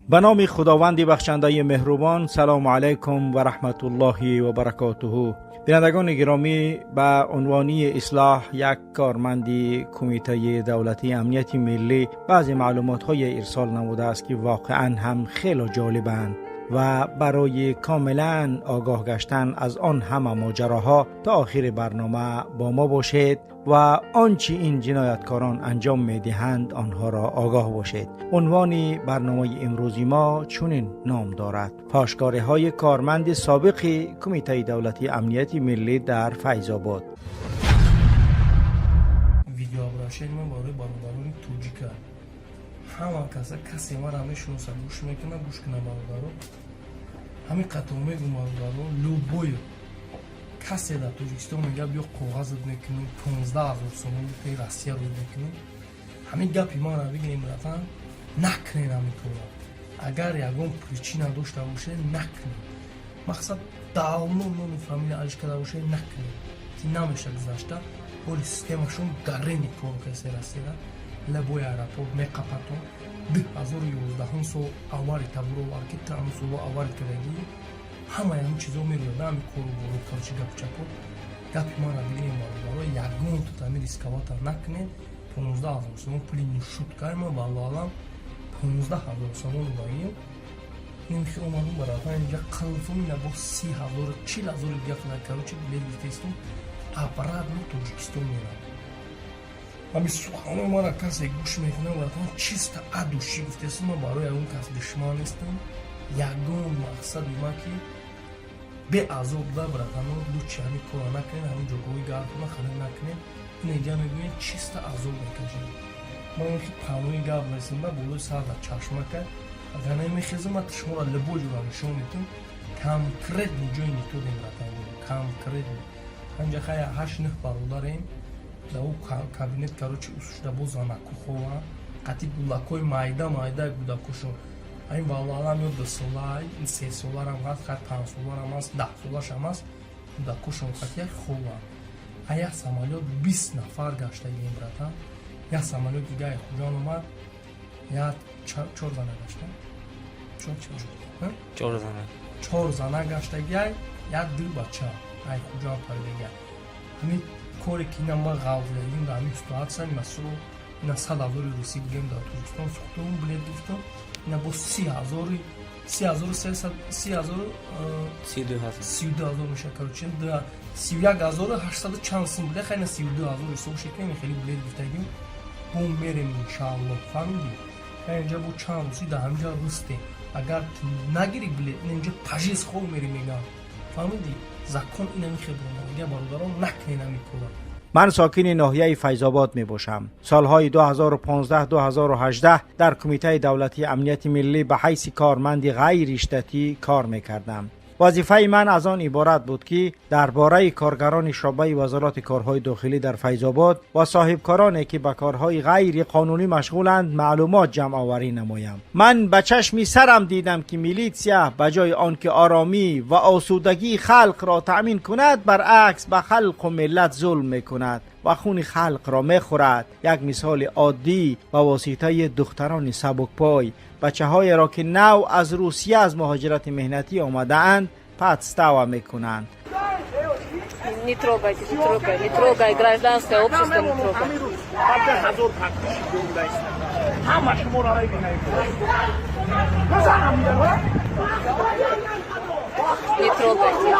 به نام خداوند بخشنده مهربان. سلام علیکم و رحمت الله و برکاته. بینندگان گرامی، به عنوانی اصلاح یک کارمند کمیته دولتی امنیت ملی بعضی معلومات های ارسال نموده است که واقعا هم خیلی جالبند و برای کاملا آگاه گشتن از آن همه ماجراها تا آخر برنامه با ما باشید و آنچه این جنایتکاران انجام میدهند آنها را آگاه باشید. عنوان برنامه امروزی ما چنین نام دارد: پاشکاری های کارمند سابق کمیته دولتی امنیت ملی در فیض آباد. ویدیو ابراشین من برای برادران توجیکا همه کسی ما را میشناسه، گوش میکنه، گوش کنه برادران همین قطعه میگم برادران لوبوی کسی در توجیکستان میگه بیا کاغذت میکنیم 15,000 سوم پی روسیه رو میکنیم. همین گپی ما را بگیم رفتن نکنین همین کارا. اگر یگان پریچینه داشته باشه نکنین. مقصد داونون فامیل علیش کرده باشه نکنین. تی نمیشه گذاشته ولی سیستمشون گرینی کار کسی رسیده لبوی ایرپورت میقپتون 2011 سو اواری تبرو وارکی ترامسو اواری کردی همه این چیزا میروه دام کارو برو کارچی گپ چپو گپ ما را بگیم برای یگون تو تعمیر اسکواتر نکنه 15,000 سوم پولی نشود کار ما بالالام 15,000 سوم داریم. این که اومدم برای اینجا قلفم نبود 30,000 40,000 گپ نکردم بیلیتیستم аппарат ну Тоджикистон мерам. Ами сухано мара касе гӯш мекунам ватан чиста адуши гуфтаси ма барои он кас душман нестам. Ягон мақсади ма ки беазоб да братано лучи ҳами кора накунем, ҳамин ҷойгоҳи гардона халил накунем. Инҷа мегӯем чиста азоб мекашем. Ма он ки панои гап расем ба болои сарда чашмака агар намехезам ма шуморо либои ҷура нишон медиҳам конкретни ҷои методем братано конкретни анҷа хая 8-9 бародарем да у кабинет короче усушда бо занаку хова қати гулакои майда гудакушон айн валалам ё 2 солай 3 соларам ҳаст хай 5 соларам ҳаст 10 солашам ҳаст гудакушон қати як хова а як самолёт 20 нафар гаштагием брата як самолёт дига як хуҷон омад як 4 зана гашта 4 зана гаштагиай як 2 бача ай хуҷон парвега ҳамин коре ки ина ма ғавзледим дар ҳамин ситуатсия масо ина 100,000 руси гирем дар Тоҷикистон сухтум билет гирифтам ина бо 32,000 меша короче 31,800 чанд сум билет хайна 32,000 ҳисоб шекунем хеле билет гирифтагим бо мерем иншааллоҳ фаҳмиди ҳай инҷа бо чанд руси дар ҳаминҷа рустем агар нагири билет ина инҷа пажез хоб мерем мегам фаҳмиди закон ина мехеброна دیگه برادران نکنین همین کارا. من ساکن ناحیه فیض آباد می باشم. سالهای 2015-2018 در کمیته دولتی امنیت ملی به حیث کارمند غیر اشتراکی کار می کردم. وظیفه من از آن عبارت بود که درباره کارگران شعبه وزارت کارهای داخلی در فیض آباد و صاحبکارانی که به کارهای غیر قانونی مشغولند معلومات جمع آوری نمایم. من به چشم سرم دیدم که میلیسیا به جای آنکه آرامی و آسودگی خلق را تأمین کند برعکس به خلق و ملت ظلم میکند و خون خلق را میخورد. یک مثال عادی با واسطه دختران سبکپای، بچه‌های را که نو از روسیه از مهاجرت مهنتی آمده اند подстава میکنند. Не трогай, гражданское общество не трогай. Не трогайте.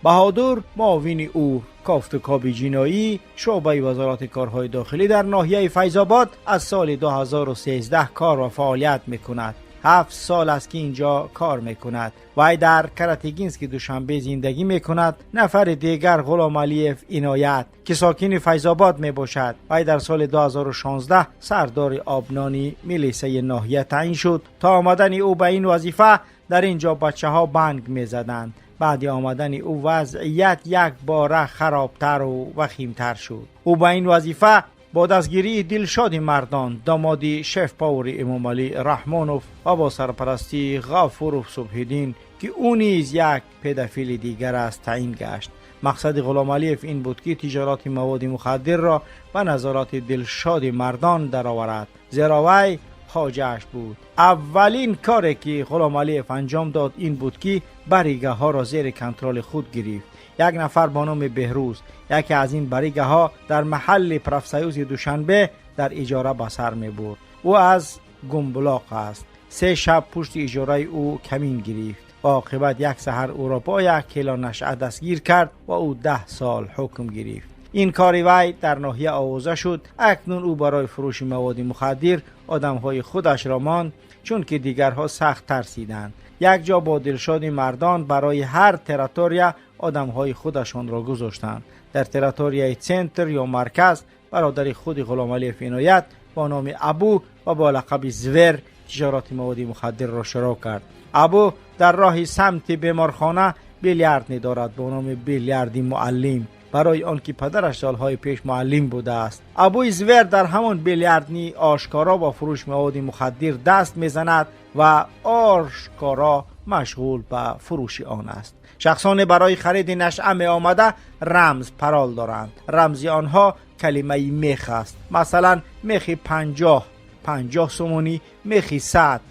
بهادر معاون او کافتکاب جنایی شعبه وزارت کارهای داخلی در ناحیه فیض آباد از سال 2013 کار و فعالیت میکند. 7 سال است که اینجا کار میکند. وی در کراتگینسک دوشنبه زندگی میکند. نفر دیگر غلام علیف عنایت که ساکن فیض آباد میباشد. وی در سال 2016 سردار آبنانی میلیسه ناحیه تعیین شد. تا آمدن او به این وظیفه در اینجا بچه ها بانگ میزدند. بعد آمدن او وضعیت یک باره خرابتر و وخیمتر شد. او به این وظیفه با دستگیری دلشاد مردان داماد شف پاور امام علی رحمانوف و با سرپرستی غفور صبح‌الدین که او نیز یک پدافیل دیگر است تعیین گشت. مقصد غلام علیف این بود که تجارت مواد مخدر را و نظارت دلشاد مردان درآورد، زیرا وی خواجه‌اش بود. اولین کاری که غلام علیف انجام داد این بود که بریگه ها را زیر کنترل خود گرفت. یک نفر با نام بهروز، یکی از این بریگه ها در محل پرفسیوز دوشنبه در اجاره به سر می برد. او از گمبلاق است. 3 شب پشت اجاره او کمین گرفت و عاقبت یک سحر او را با 1 کیلو نشعه دستگیر کرد و او 10 سال حکم گرفت. این کاری وی در ناحیه آوازه شد. اکنون او برای فروش مواد مخدر آدمهای خودش را ماند، چون که دیگرها سخت ترسیدند. یک جا با دلشاد مردان برای هر تریتوریا آدمهای خودشان را گذاشتند. در تریتوریای سنتر یا مرکز برادر خود غلام علیف عنایت با نام ابو و با لقب زور تجارت مواد مخدر را شروع کرد. ابو در راه سمت بیمارخانه بیلیارد دارد با نام بیلیاردی معلم، برای آنکه پدرش سالهای پیش معلم بوده است. ابو زور در همان بیلیاردنی آشکارا با فروش مواد مخدر دست میزند و آشکارا مشغول به فروش آن است. شخصان برای خرید نشعه می آمده رمز پرال دارند. رمز آنها کلمه میخ است. مثلا میخ 50 سومونی، میخ 100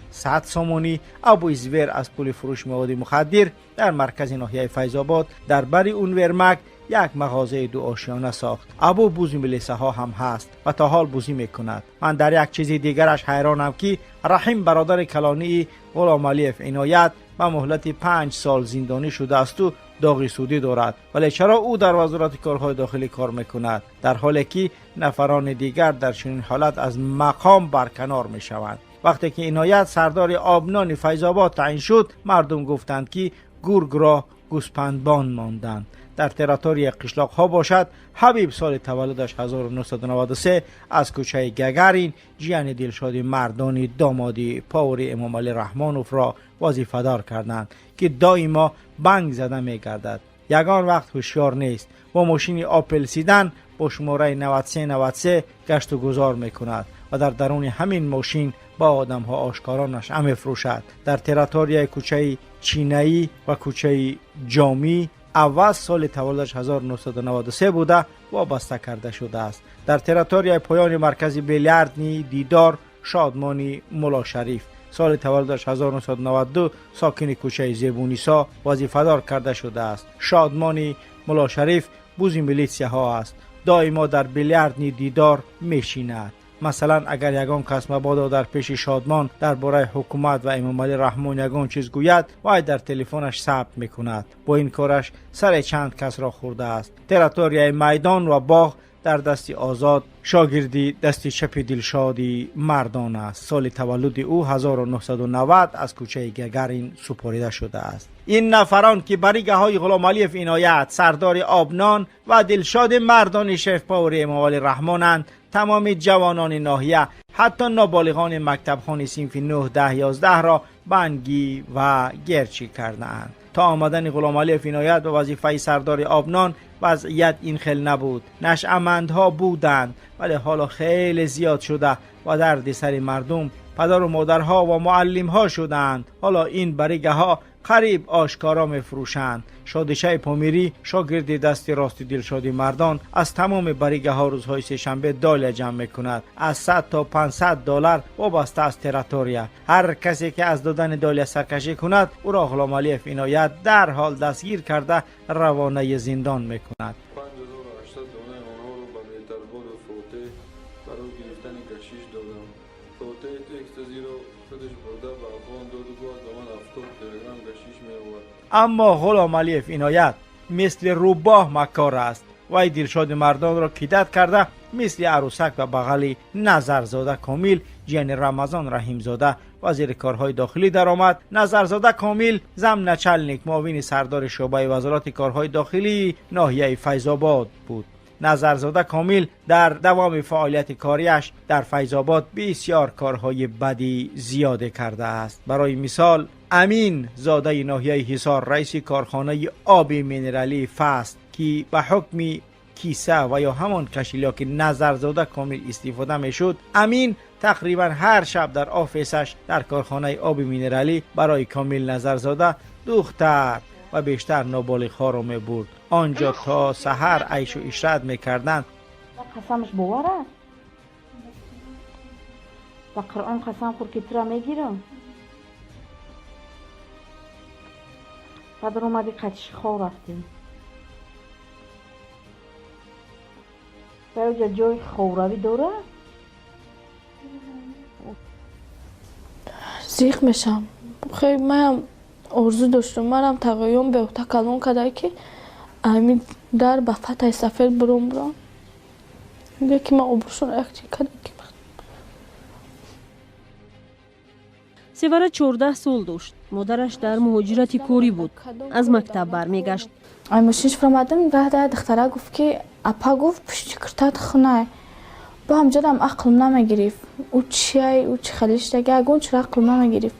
سومونی. ابو زور از پول فروش مواد مخدر در مرکز ناحیه فیض‌آباد در بری اون ورمک یک مغازه 2 آشیانه ساخت. ابو بوزی ملیسه ها هم هست و تا حال بوزی میکند. من در یک چیز دیگرش حیرانم که رحیم برادر کلانی غلام علیف عنایت و مهلت 5 سال زندانی شده است و داغ سودی دارد، ولی چرا او در وزارت کارهای داخلی کار میکند، در حالی که نفران دیگر در چنین حالت از مقام برکنار میشوند؟ وقتی که عنایت سردار آبنان فیض‌آباد تعیین شد، مردم گفتند که گرگ را گوسپندبان ماندند. در تریتوری قشلاق ها باشد، حبیب سال تولدش 1993 از کوچه گگرین جیان دلشاد مردانی دامادی پاور امام علی رحمانوف را وظیفه دار کردند که دائما بانگ زده می گردد. یگان وقت هوشیار نیست. با ماشین آپل سیدن با شماره 9393 گشت و گذار می کند و در درون همین ماشین با آدم ها آشکارا نشعه می فروشد. در تریتوری کوچه چینایی و کوچه جامی اول سال تولدش 1993 بوده وابسته کرده شده است. در تریتوری پایان مرکز بیلیاردنی دیدار شادمانی مولا شریف سال تولدش 1992 ساکن کوچه زیبونیسا وظیفه دار کرده شده است. شادمانی مولا شریف بوزی میلیسیا ها است. دائما در بیلیاردنی دیدار میشیند. مثلا اگر یگان کس مبادا در پیش شادمان درباره حکومت و امام علی رحمان یگان چیز گوید، وای در تلفنش ثبت میکند. با این کارش سر چند کس را خورده است. تریتوریای میدان و باغ در دست آزاد شاگردی دست چپ دلشادی مردان است. سال تولد او 1990 از کوچه گگرین سپریده شده است. این نفران که بریگه های غلام علیف عنایت، سردار آبنان و دلشاد مردان شف پاور امام علی رحمانند، تمام جوانان ناحیه حتی نابالغان مکتب خانه صنف 9 10 11 را بنگی و گرچی کردند. تا آمدن غلام علیف عنایت و وظیفه سردار آبنان وضعیت این خیل نبود. نشعه‌مندها بودند ولی حالا خیلی زیاد شده و درد سر مردم پدر و مادرها و معلمها شدند. حالا این بریگه ها قریب آشکارا میفروشند. شادشه پامیری شاگرد دست راست دلشاد مردان از تمام بریگه ها روزهای سه شنبه داله جمع میکند. از 100 تا 500 دلار وابسته از تریتوریا. هر کسی که از دادن داله سرکشی کند او را غلام علیف عنایت در حال دستگیر کرده روانه زندان میکند. اما غلام علیف عنایت مثل روباه مکار است. وی دلشاد مردان را کیدت کرده مثل عروسک و بغلی نظرزاده کامل جیان رمضان رحیم زاده وزیر کارهای داخلی درآمد. نظرزاده کامل ضمن چلنیک معاون سردار شعبه وزارت کارهای داخلی ناحیه فیض‌آباد بود. نظرزاده کامل در دوام فعالیت کاریش در فیض‌آباد بسیار کارهای بدی زیاده کرده است. برای مثال امین زاده ناحیه حصار رئیس کارخانه آب مینرالی فست که به حکم کیسه و یا همان کشیلا که نظرزاده کامل استفاده میشد، امین تقریبا هر شب در آفیسش در کارخانه آب مینرالی برای کامل نظرزاده دختر و بیشتر نابالغ ها را می برد. آنجا تا سحر عیش و عشرت میکردند. قسمش باوره با قرآن قسم خور که ترا میگیرم. بعد اومدی قچش خواه رفتیم باید جای خوراوی دوره زیخ میشم. خیلی من آرزو داشتم منم تقایم به تکلون کده که امید در به فتح سفر برم میگه که من عبرشون اخچی کده که سیوره 14 سال داشت. مادرش در مهاجرت کوری بود. از مکتب برمیگشت. ای ماشینش فرمادم بعد دختره گفت که اپا گفت پشت کرتات خونه با هم جدم عقلم نمیگرفت او چی او چی خلیش دیگه اگون چرا عقلم نمیگرفت.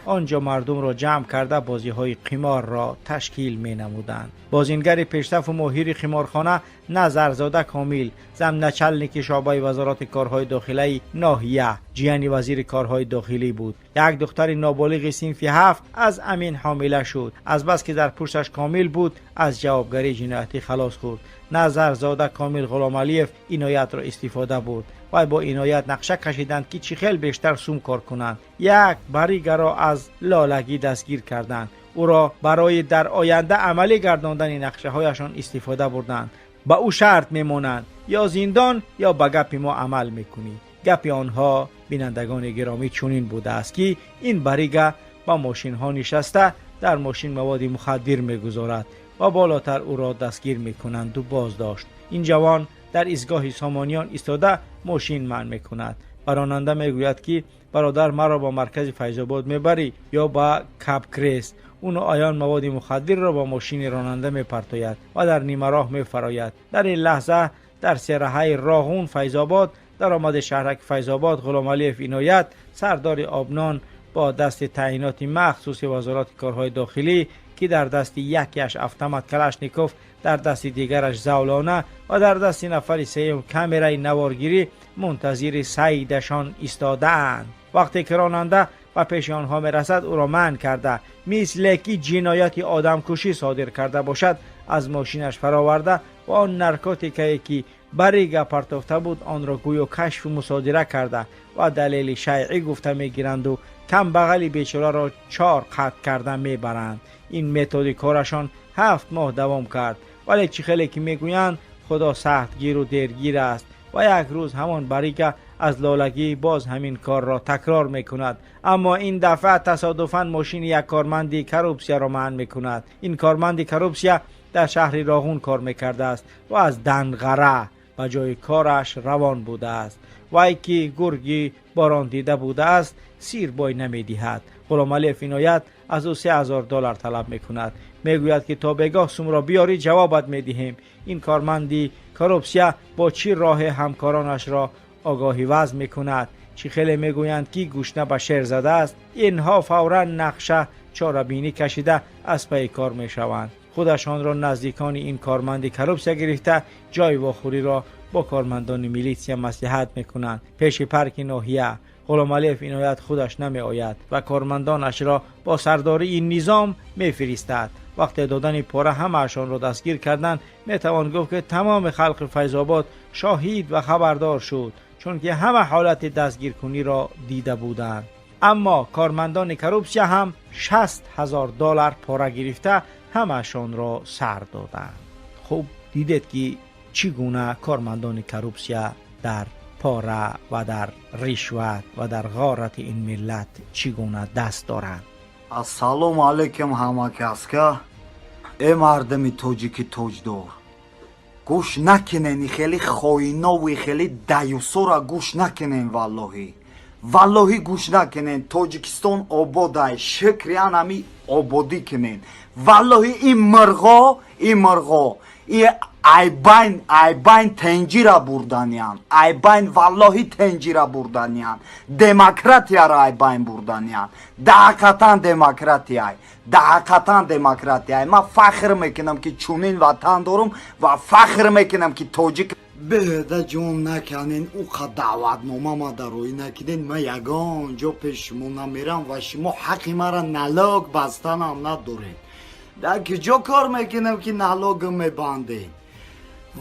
آنجا مردم را جمع کرده بازی های قمار را تشکیل می نمودند. بازینگر پیشرفت و ماهر قمارخانه نظرزاده کامل، ضمن نچلنیک شعبه وزارت کارهای داخلی ناحیه، جیانی وزیر کارهای داخلی بود. یک دختر نابالغ صنف 7 از امین حامله شد. از بس که در پوستش کامل بود از جوابگری جنایتی خلاص خورد. نظرزاده کامل غلامعلیف عنایت را استفاده بود و با عنایت نقشه کشیدند که چی خیلی بیشتر سوم کار کنند. یک بریگر را از لالگی دستگیر کردند. او را برای در آینده عملی گرداندن نقشه هایشان استفاده بردند. با او شرط میمانند یا زندان یا به گپ ما عمل میکنی. گپ آنها بینندگان گرامی چنین بوده است که این بریگر با ماشین ها نشسته در ماشین مواد مخدر میگذارد و بالاتر او را دستگیر میکنند و بازداشت. این جوان در ایستگاه سامانیان ایستاده ماشین منع میکند. راننده میگوید که برادر مرا با مرکز فیض‌آباد میبری یا با کپ کریس. اون آیان مواد مخدر را با ماشین راننده میپرتاید و در نیمه راه میفراید. در این لحظه در سرهای راغون فیض‌آباد در آمد شهرک فیض‌آباد غلامعلیف عنایت سردار آبنان با دست تعیینات مخصوص وزارت کارهای داخلی که در دست یکیش автомат کلاشنیکوف، در دست دیگرش زولانه و در دست نفر سوم کامرای نوارگیری منتظر سیدشان ایستاده‌اند. وقتی که راننده و پیش آنها میرسد او را منع کرده، مثل که جنایت آدمکشی صادر کرده باشد از ماشینش فراورده و آن نارکوتیکی که بریگ پرتافته بود آن را گویا کشف و مصادره کرده و دلیل شیعی گفته میگیرند و کم بغلی بیچاره را 4 قطع کرده میبرند. این متد کارشان 7 ماه دوام کرد، ولی چی خیلی که میگویند خدا سختگیر و دیرگیر است و یک روز همان بریگه از لالگی باز همین کار را تکرار میکند. اما این دفعه تصادفاً ماشین یک کارمند کروبسیا را منع میکند. این کارمند کروبسیا در شهر راغون کار میکرده است و از دنغره به جای کارش روان بوده است. وای که گرگی باران دیده بوده است سیر بای نمیدهد. غلامعلیف عنایت از او $3000 طلب میکند. میگوید که تا بگاه سوم را بیاری جوابت میدهیم. این کارمندی کروبسیا با چی راه همکارانش را آگاهی وضع میکند. چی خیلی میگویند که گوشنه به شیر زده است. اینها فورا نقشه چاره‌بینی کشیده از پی کار میشوند. خودشان را نزدیکان این کارمند کروبسیا گرفته جای واخوری را با کارمندان میلیسیا مصلحت میکنند. پیش پارک ناحیه غلامعلیف عنایت خودش نمی آید و کارمندانش را با سرداری این نظام میفرستد. وقتی دادن پاره همه‌شان را دستگیر کردند میتوان گفت که تمام خلق فیض‌آباد شاهد و خبردار شد، چون که همه حالت دستگیر کنی را دیده بودند. اما کارمندان کروبسیا هم $60,000 پاره گرفته همه‌شان را سر دادند. خب دیدید که چگونه کارمندان کروبسیا در پاره و در رشوت و در غارت این ملت چگونه دست دارند. السلام علیکم همه کسکا. ای مردم توجیکی توجدار، گوش نکنین خیلی خوینا و خیلی دیوسورا گوش نکنین. والله گوش نکنین. توجیکستان آباده، شکریان همی آبادی کنین. والله این مرغا این айбайн тенҷира бурданиян, айбайн валлоҳи тенҷира бурданиян, демократияро айбайн бурданиян. даҳақатан демократияй. Ман фахр мекунам ки чунин ватан дорум ва фахр мекунам ки тоҷик. беҳда ҷон наканен уқа даъватнома ма дароӣ накиден. ман ягон ҷо пеши шумо намерам ва шумо ҳаққи мара налог бастанам надоред. дар куҷо кор мекунам ки налогам мебандед?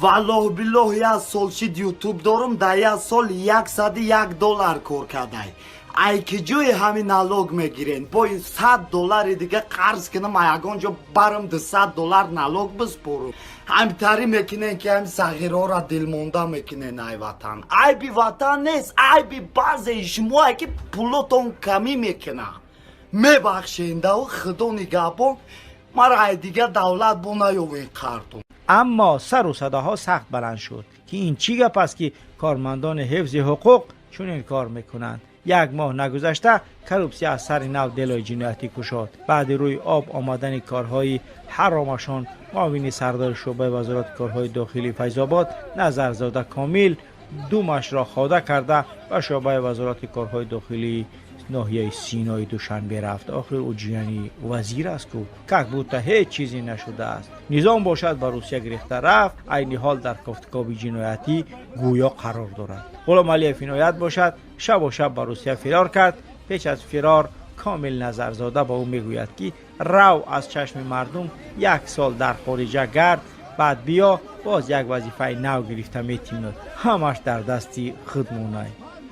валлоҳ биллоҳ як сол шид ютуб дорум, дар як сол $101 кор кардай. ай ки ҷои ҳамин налог мегирен? бо ин $100 дига қарз кунам, ягон ҷо барам $200 налог биспорум. ҳамтарӣ мекунен ки ҳами сағирора дилмонда мекунен. ай ватан айби ватан нест, айби баъзеи шумое ки пулотон камӣ мекуна. мебахшендау худо нигаҳбон. мара ай дига давлат бо наёвен қартон. اما سر و صداها سخت بلند شد که این چی گپ است که کارمندان حفظ حقوق چون این کار میکنند. یک ماه نگذشته کروپسی از سر نو دلای جنایتی کشاد. بعد روی آب آمدن کارهای حرامشان معاون سردار شعبه وزارت کارهای داخلی فیض‌آباد نظرزاده کامل دومش را خواده کرده و شعبه وزارت کارهای داخلی ناحیه سینای دوشنبه رفت. آخر او جیانی وزیر است که کک بود تا هیچ چیزی نشده است. نظام باشد به روسیه گرفته رفت، عین حال در کافتکاب جنایتی گویا قرار دارد. غلام علی فینایت باشد شب و شب به روسیه فرار کرد. پیش از فرار کامل نظرزاده با او میگوید که رو از چشم مردم یک سال در خارجه گرد، بعد بیا باز یک وظیفه نو گرفته میتیند. همش در دستی خودمونای.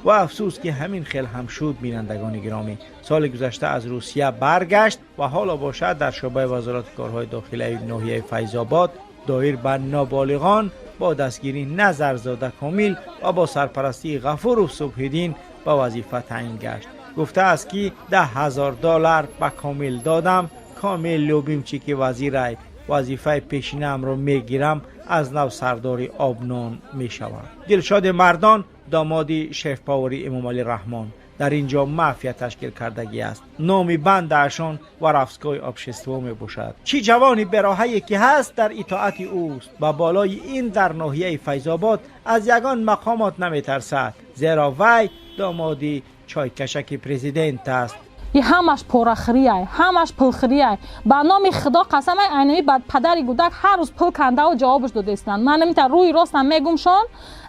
و افسوس که همین خیل هم شد. بینندگان گرامی، سال گذشته از روسیه برگشت و حالا باشد در شعبه وزارت کارهای داخلی ناحیه فیض‌آباد دایر بر نابالغان با دستگیری نظرزاده کامل و با سرپرستی غفور صبح‌الدین به وظیفه تعیین گشت. گفته است که $10,000 به کامل دادم. کامل لوبیم چی که وزیر وظیفه پیشینم رو میگیرم، از نو سردار آبنان میشوم. دلشاد مردان داماد شیف پاوری امام علی رحمان در اینجا مافیا تشکیل کردگی است. نامی بندهشان و رفسکای آبشستو می باشد. چی جوانی براهی که هست در اطاعت اوست و بالای این در ناحیه فیض‌آباد از یگان مقامات نمی ترسد، زیرا وی دامادی چایکشک پرزیدنت است. یه همش پرخریه، همش پلخریه. با نام خدا قسم اینمی بعد پدری گودک هر روز پل کنده و جوابش داده استن. من نمیتونم روی راست هم میگمشون،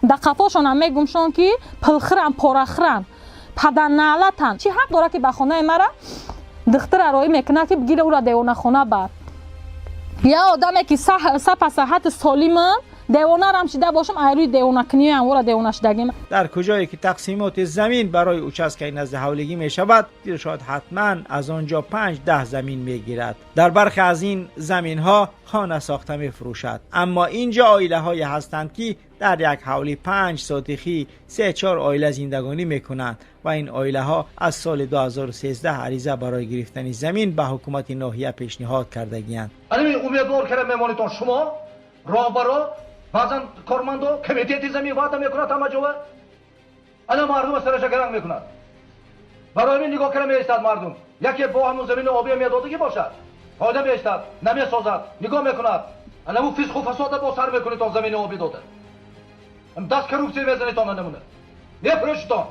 در قفاشون هم میگمشون که پلخرن، پرخرن، پدر نعلتن. چی حق داره که به خانه مرا دختر ارائه میکنه که بگیره او را دیوانه خانه بر. یا آدمی که صحت صحت سالم دیوانه رم شده باشم ایروی دیوانه کنی هم ورا دیوانه شدگیم. در کجایی که تقسیمات زمین برای اوچسکه نزد حولگی می شود، دلشاد حتما از آنجا 5-10 زمین می گیرد. در برخی از این زمین ها خانه ساخته می فروشد. اما اینجا عائله های هستند که در یک حولی 5 ساتخی 3-4 عائله زندگانی می کنند و این عائله ها از سال 2013 عریضه برای گرفتن زمین به حکومت ناحیه پیشنهاد کردگیند. امیدوار کردم میمانیتون شما راهبرا بعضن کارمندو کمیته زمین وعده میکنه همه جوه. الان مردم سرش گرنگ میکنه. برای این نگاه کنم میستاد مردم. یکی با همون زمین آبی میادودگی باشد. فایده میستاد، نمیسازد، نگاه میکنه. الان اون فسق و فساد با سر میکنه تا زمین آبی داده. دست کروپسی میزنه تا نمونه. میپرشتون.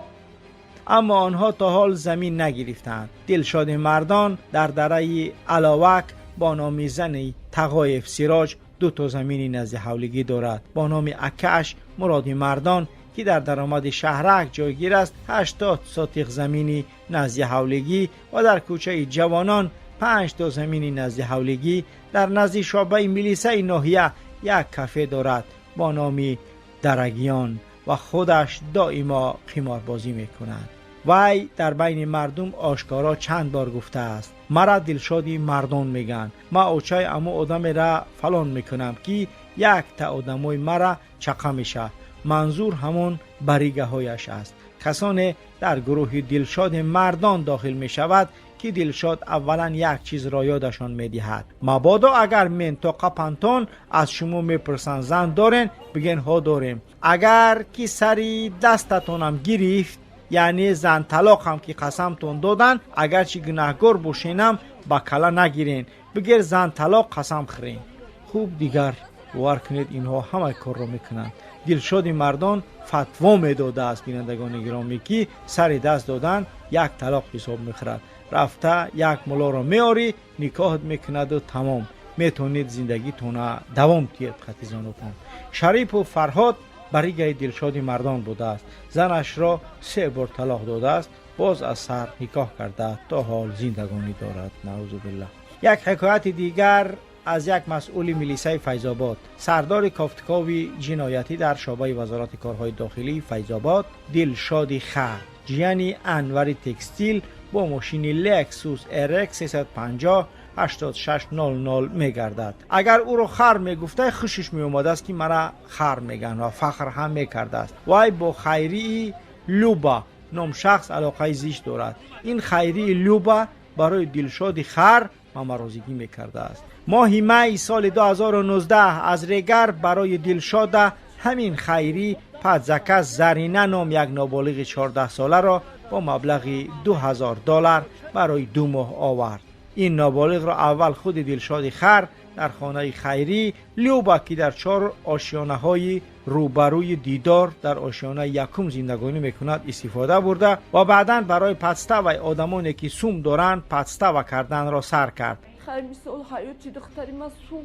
اما آنها تا حال زمین نگرفتند. دلشاد مردان در دره علاوک با نام زنی تقایف سراج 2 زمینی نزد حولگی دارد. با نام اکش مراد مردان که در درآمد شهرک جایگیر است 80 ساتق زمینی نزد حولگی و در کوچه جوانان 5 زمینی نزد حولگی. در نزد شعبه میلیسه ناحیه یک کافه دارد با نام درگیان و خودش دائما قماربازی میکند. وی در بین مردم آشکارا چند بار گفته است مرا دلشادی مردان میگن. ما اوچای امو آدم را فلان میکنم که یک تا آدمای مرا چقه میشه. منظور همون بریگه هایش است. کسانی در گروه دلشاد مردان داخل میشود که دلشاد اولا یک چیز را یادشان میدهد. مبادا اگر منطقه پنتون از شما میپرسن زن دارین، بگین ها داریم. اگر کی سری دستتونم گرفت، یعنی زن طلاق هم که قسمتون دادن، اگر چی گناهگار باشینم با کلا نگیرین، بگیر زن طلاق قسم خورین. خوب دیگر باور کنید اینها همه کار را میکنند. دلشاد مردان فتوا میداده است بینندگان گرامی که سر دست دادن یک طلاق حساب میخورد. رفته یک ملا را میاری نکاحت میکند و تمام میتونید زندگیتون دوام تید. خطیزانتون شریف و فرهاد برای دلشاد مردان بوده است. زنش را 3 بار طلاق داده است، باز از سر نکاح کرده تا حال زندگانی دارد. نعوذ بالله. یک حکایت دیگر از یک مسئول میلیسای فیض‌آباد. سردار کافتکاوی جنایتی در شعبه وزارت کارهای داخلی فیض‌آباد، دلشاد خر جیانی انور تکستیل با ماشین لکسوس RX 350 8600 میگردد. اگر او را خر میگفته خوشش میومده است که مرا خر میگن و فخر هم میکرده است. وای با خیری لوبا نام شخص علاقه زیست دارد. این خیری لوبا برای دلشاد خر مامرازگی میکرده است. ماه می سال 2019 از ریگر برای دلشاد همین خیری پدزکه زرینه نام یک نابالغ 14 ساله را با مبلغ $2000 برای 2 ماه آورد. این نابالغ را اول خود دلشاد خر در خانه خیری لیوبا که در 4 آشیانه های روبروی دیدار در آشیانه یکم زندگانی میکند استفاده برده و بعدا برای پسته و آدمانی که سوم دارند پسته و کردن را سر کرد. خیر مثال حیاتی دختری ما سوخ.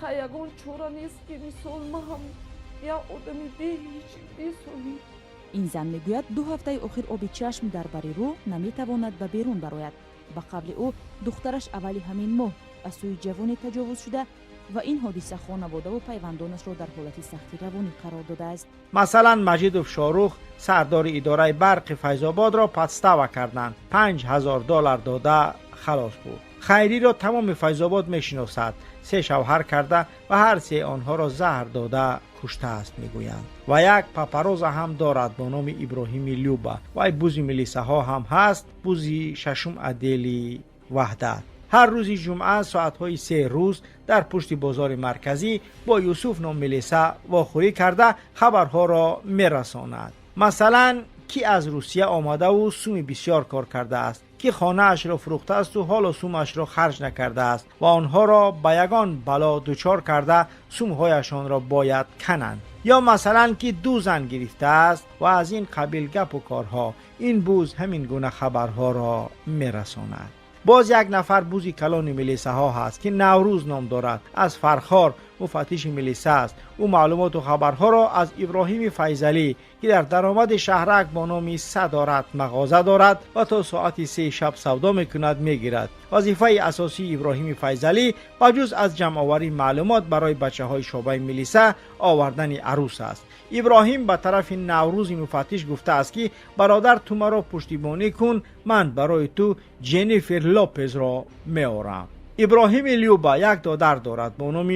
خیر یگان چورا نیست که مثال ما هم یا آدمی بیسولی. این زن میگوید 2 هفته اخیر آب چشم در بر رو نمیتواند به بیرون براید. به قبل او دخترش اولی همین ماه از سوی جوانی تجاوز شده و این حادثه خانواده و پیوندانش را در حالت سختی روانی قرار داده است. مثلا مجید شاروخ سردار اداره برق فیض‌آباد را پسته کردند. $5000 داده خلاص بود. خیری را تمام فیض‌آباد میشناسد. 3 شوهر کرده و هر 3 آنها را زهر داده کشته است میگویند. و یک پاپاروز هم دارد با نام ابراهیم لیوبا و بوزی ملیسه ها هم هست. بوزی ششم عدلی وحدت. هر روز جمعه ساعتهای 3 روز در پشت بازار مرکزی با یوسف نام ملیسه واخوری کرده خبرها را میرساند. مثلا کی از روسیه آمده و سوم بسیار کار کرده است، که خانه اش را فروخته است و حالا سومش را خرج نکرده است و آنها را به یگان بلا دچار کرده سومهایشان را باید کنند. یا مثلا که 2 زن گرفته است و از این قبیل گپ و کارها. این بوز همین گونه خبرها را میرساند. باز یک نفر بوزی کلان ملیسه ها هست که نوروز نام دارد. از فرخار مفتش ملیسه است. او معلومات و خبرها را از ابراهیم فیضلی که در درآمد شهرک با نام صدارت مغازه دارد و تا ساعت 3 شب سودا میکند میگیرد. وظیفه اساسی ابراهیم فیضلی بجز از جمع آوری معلومات برای بچه های شعبه ملیسه آوردن عروس است. ابراهیم به طرف نوروز مفتش گفته است که برادر تو مرا پشتیبانی کن، من برای تو جنیفر لوپز را میآورم. ابراهیم لیوبا یک دادر دارد با نام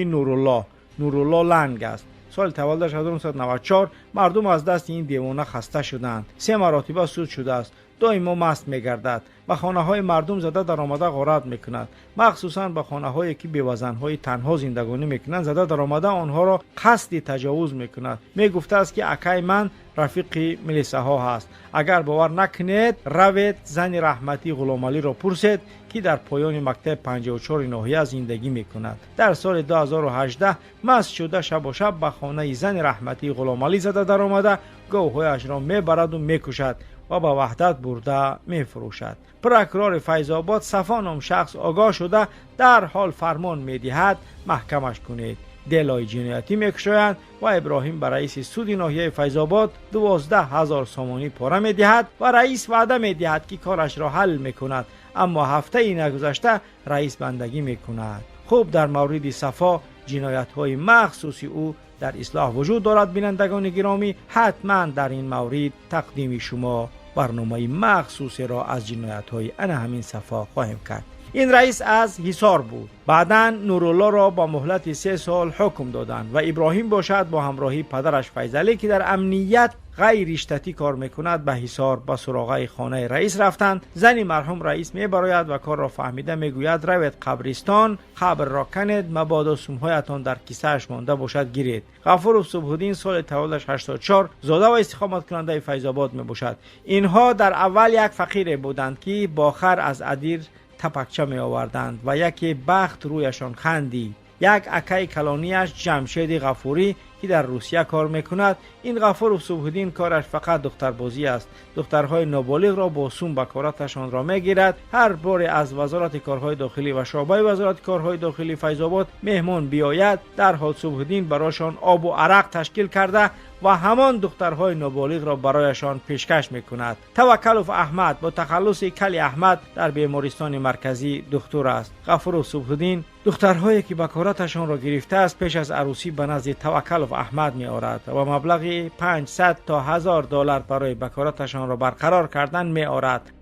نورالله لنگ است. سال تولدش 1994 مردم از دست این دیوانه خسته شدند. 3 مراتبه سود شده است. دائما مست میگردد و خانه های مردم زده در آمده غارت میکند. مخصوصا به خانه هایی که بیوزن های تنها زندگانی میکنند زده در آمده آنها را قصد تجاوز میکند. میگفته است که اکای من رفیق ملیسه ها هست. اگر باور نکنید روید زن رحمتی غلامعلی را پرسید که در پایان مکتب 54 ناحیه زندگی میکند. در سال 2018 مست شده شب و شب به خانه زن رحمتی غلامعلی زده در آمده گاوهایش را میبرد و میکشد و به وحدت برده میفروشد. پروکرور فیض‌آباد صفا نام شخص آگاه شده در حال فرمان میدهد محکمش کنید. دلای جنایتی میکشایند و ابراهیم به رئیس سود ناحیه فیض‌آباد 12,000 سامانی پاره میدهد و رئیس وعده میدهد که کارش را حل میکند، اما هفته ای نگذشته رئیس بندگی میکند. خوب در مورد صفا جنایت های مخصوصی او در اصلاح وجود دارد. بینندگان گرامی حتما در این مورد تقدیم شما برنامه مخصوصی را از جنایت های همین صفا خواهیم کرد. این رئیس از حصار بود. بعداً نورالله را با مهلت 3 سال حکم دادند و ابراهیم باشد با همراهی پدرش فیضلی که در امنیت غیر اشتاتی کار میکند به حصار به سراغ خانه رئیس رفتند. زن مرحوم رئیس میبراید و کار را فهمیده میگوید روید قبرستان قبر را کنید مبادا سومهایتان در کیسه‌اش مانده باشد گیرید. غفور صبح‌الدین سال تولدش 84 زاده و استقامت کننده فیض‌آباد میباشد. اینها در اول یک فقیر بودند که با خر از ادیر تپکچه می آوردند و یکی بخت رویشان خندید. یک اکای کلانیش جمشید غفوری که در روسیه کار میکند. این غفور صبحالدین کارش فقط دختربازی است. دخترهای نابالغ را با سوم به کاراتشان را میگیرد. هر بار از وزارت کارهای داخلی و شعبه وزارت کارهای داخلی فیض‌آباد مهمان بیاید، در حال صبحالدین برایشان آب و عرق تشکیل کرده و همان دخترهای نابالغ را برایشان پیشکش میکند. توکلوف احمد با تخلص کلی احمد در بیمارستان مرکزی دکتر است. غفور صبحالدین دخترهایی که بکاراتشان را گرفته است پیش از عروسی به نزد توکلوف احمد می آورد و مبلغ 500 تا 1000 دلار برای بکاراتشان را برقرار کردن می آورد.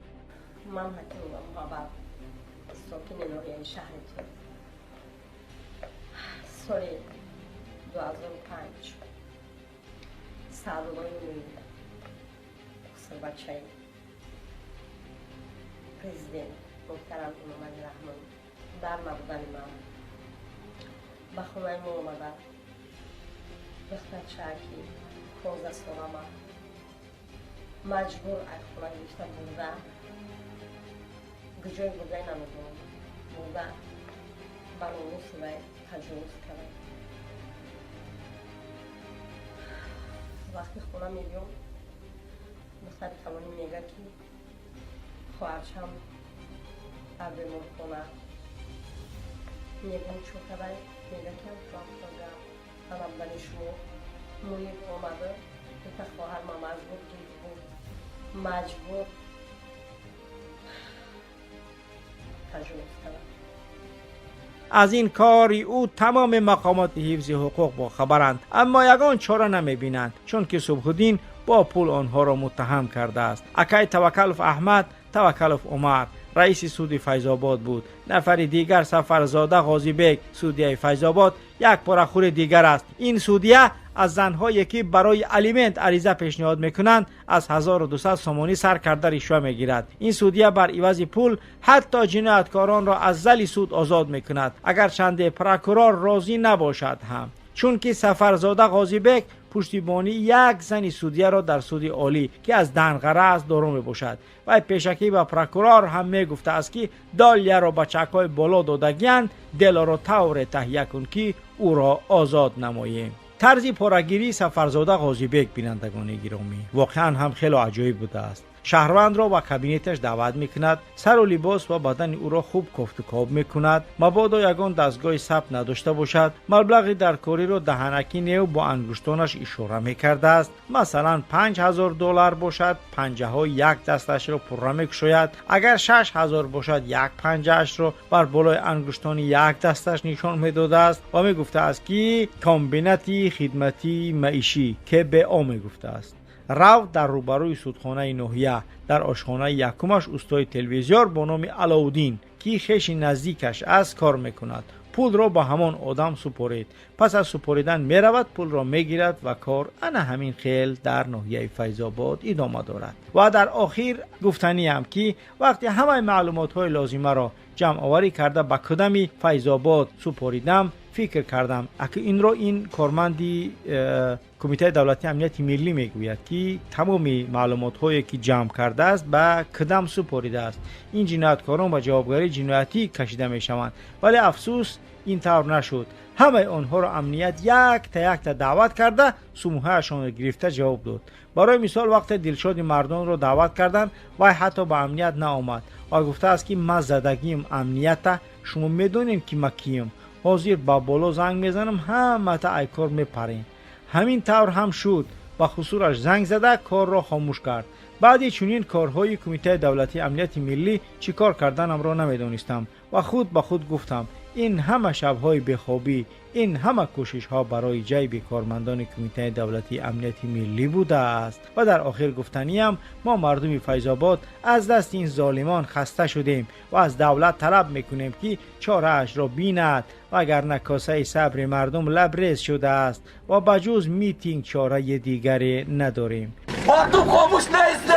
من حکیم بابا ساکن نوریه شهر سال 2005 سالوی قصر بچه پرزیدنت محترم امام رحمان در مبودن من به خونه ما اومده دختر چاکی 15 ساله ما مجبور از خونه گرفتن بوده گجای بوده نمیدونم بوده برای سوی تجاوز کرده. وقتی خونه میگم دختر کلانی میگه که خواهرشم در بیمار خونه میگم چون کدای میگه که خواهر تنبلی شما مویب آمده که خواهر ما مجبور گیت بود مجبور تجاوز کرده. از این کاری او تمام مقامات حفظ حقوق با خبرند، اما یگان چاره نمی بینند چون که صبحالدین با پول آنها را متهم کرده است. اکای توکلوف احمد توکلوف عمر رئیس سود فیض‌آباد بود. نفر دیگر سفرزاده غازی بیگ سودیه فیض‌آباد یک پرخور دیگر است. این سودیه از زنهایی که برای الیمنت عریضه پیشنهاد میکنند از 1200 سومانی سر کرده رشوه میگیرد. این سودیه بر عوض پول حتی جنایتکاران را از ذل سود آزاد میکند اگر چند پروکورور راضی نباشد هم، چون که سفرزاده غازی بیگ پشتیبانی یک زن سودیه را در سود عالی که از دنغره است دارو می باشد و پیشکی به پروکورور هم می گفته است که دالیه را به چکای بالا دادگیند، دل را طور تهیه کن که او را آزاد نماییم. طرز پارگیری سفرزاده غازی بیگ بینندگان گرامی واقعا هم خیلی عجیب بوده است. شهروند را به کابینتش دعوت میکند، سر و لباس و بدن او را خوب کفت و کاب میکند، مبادا یگان دستگاه ثبت نداشته باشد، مبلغی در کاری را دهنکی نیو با انگشتانش اشاره میکرده است. مثلا 5000 دلار باشد 50 یک دستش را پره میکشاید، اگر 6000 باشد یک پنجهش را بر بالای انگشتان یک دستش نشان میداده است و میگفته است که کامبینتی خدمتی معیشی که به آ میگفته است. رو در روبروی سودخانه ناحیه در آشخانه یکمش استاد تلویزیون با نام علاودین که خیش نزدیکش است کار میکند. پول را با همان آدم سپارید. پس از سپاریدن می رود، پول را می گیرد و کار انا همین خیل در ناحیه فیض‌آباد ادامه دارد. و در آخر گفتنی هم که وقتی همه معلومات های لازمه را جمع آوری کرده به کدامی فیض‌آباد سپاریدم، فکر کردم اگه این را این کارمندی کمیته دولتی امنیت ملی میگوید که تمامی معلومات هایی که جمع کرده است به کدام سپاریده است، این جنایتکاران به جوابگری جنایتی کشیده می شوند. ولی افسوس این طور نشد. همه آنها را امنیت یک تا دعوت کرده سموهایشان را گرفته جواب داد. برای مثال وقت دلشاد مردان را دعوت کردند و حتی به امنیت نآمد و گفته است که من زدگیم امنیت، شما میدونین که من کیم، حاضر با بالا زنگ میزنم همه تا ای کار میپرین. همین طور هم شد. با خصوصش زنگ زده کار را خاموش کرد. بعدی چنین کارهای کمیته دولتی امنیت ملی چی کار کردنم را نمیدونستم و خود با خود گفتم این همه شبهای بخوابی، این همه کوشش ها برای جیب کارمندان کمیته دولتی امنیت ملی بوده است. و در آخر گفتنیم ما مردم فیض‌آباد از دست این ظالمان خسته شدیم و از دولت طلب میکنیم که چاره اش را بیند و اگر نکاسه صبر مردم لبریز شده است و بجز میتینگ چاره دیگری نداریم. مردم خاموش نیست.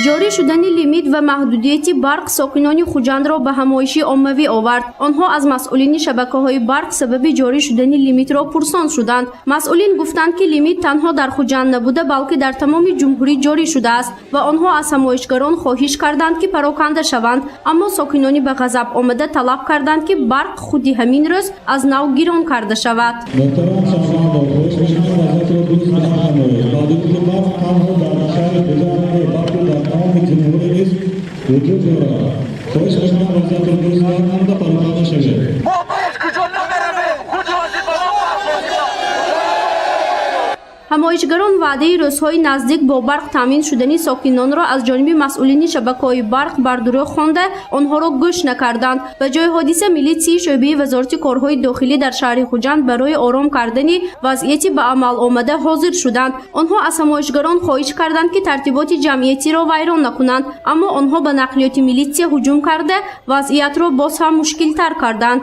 جاری شدن لیمیت و محدودیت برق ساکنان خوجند را به همایشی عمومی آورد. آنها از مسئولین شبکه‌های برق سبب جاری شدن لیمیت را پرسان شدند. مسئولین گفتند که لیمیت تنها در خوجند نبوده بلکه در تمام جمهوری جاری شده است و آنها از همایشگران خواهش کردند که پراکنده شوند، اما ساکنانی به غضب آمده طلب کردند که برق خودی همین روز از نو گیران کرده شود. همایشگران وعده روزهای نزدیک با برق تامین شدنی ساکنان را از جانب مسئولین شبکه‌های برق بر دروغ خوانده آنها را گوش نکردند. به جای حادثه میلیسی شعبه وزارت کارهای داخلی در شهر خوجند برای آرام کردن وضعیت به عمل آمده حاضر شدند. آنها از همایشگران خواهش کردند که ترتیبات جمعیتی را ویران نکنند، اما آنها به نقلیات میلیسی هجوم کرده وضعیت را باز هم مشکل تر کردند.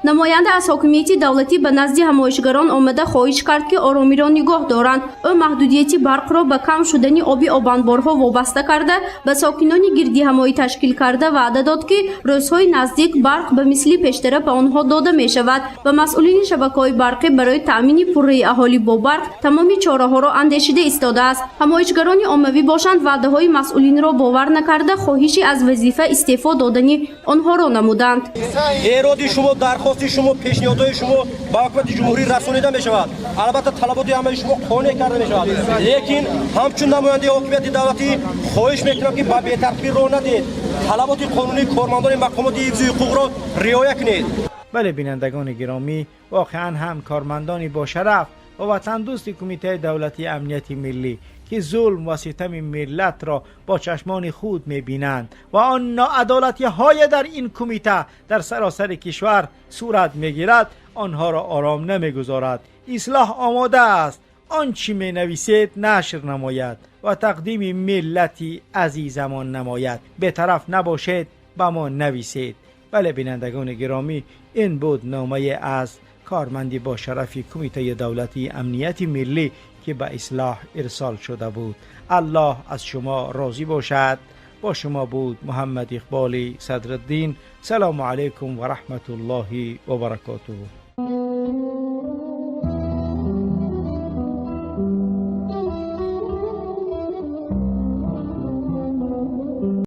نماینده از حاکمیت دولتی به نزد همایشگران آمده خواهش کرد که آرامی را نگاه دارند. او محدودیت برق را به کم شدن آبی آبانبارها وابسته کرده به ساکنان گردی همایی تشکیل کرده وعده داد که روزهای نزدیک برق به مثل پیشتر به آنها داده می شود و مسئولین شبکه‌های برقی برای تأمین پرره اهالی با برق تمامی چاره‌ها را اندیشیده ایستاده است. همایشگران عمومی باشند وعده های مسئولین را باور نکرده خواهشی از وظیفه استعفا دادنی آنها را نمودند. ارادی شما درخواست شما پیشنهادهای شما با حکومت جمهوری رسانیده می شود. البته طلبات همه شما قانع کرده می شود، لیکن همچون نماینده حکومت دولتی خواهش میکنم که با بی‌ترتیبی راه ندید. طلبات قانونی کارمندان مقامات حفظ حقوق را رعایت کنید. بله بینندگان گرامی، واقعا هم کارمندانی با شرف و وطن دوست کمیته دولتی امنیت ملی که ظلم و ستم ملت را با چشمان خود می‌بینند و آن ناعدالتی های در این کمیته در سراسر کشور صورت می‌گیرد، آنها را آرام نمی‌گذارد. اصلاح آماده است، آنچه می‌نویسید نشر نماید و تقدیم ملتی عزیزمان نماید. به طرف نباشید، با ما نویسید. بله بینندگان گرامی، این بود نامه از کارمندی با شرف کمیته دولتی امنیت ملی که به اصلاح ارسال شده بود. الله از شما راضی باشد. با شما بود محمد اقبالی صدرالدین. سلام علیکم و رحمت الله و برکاته.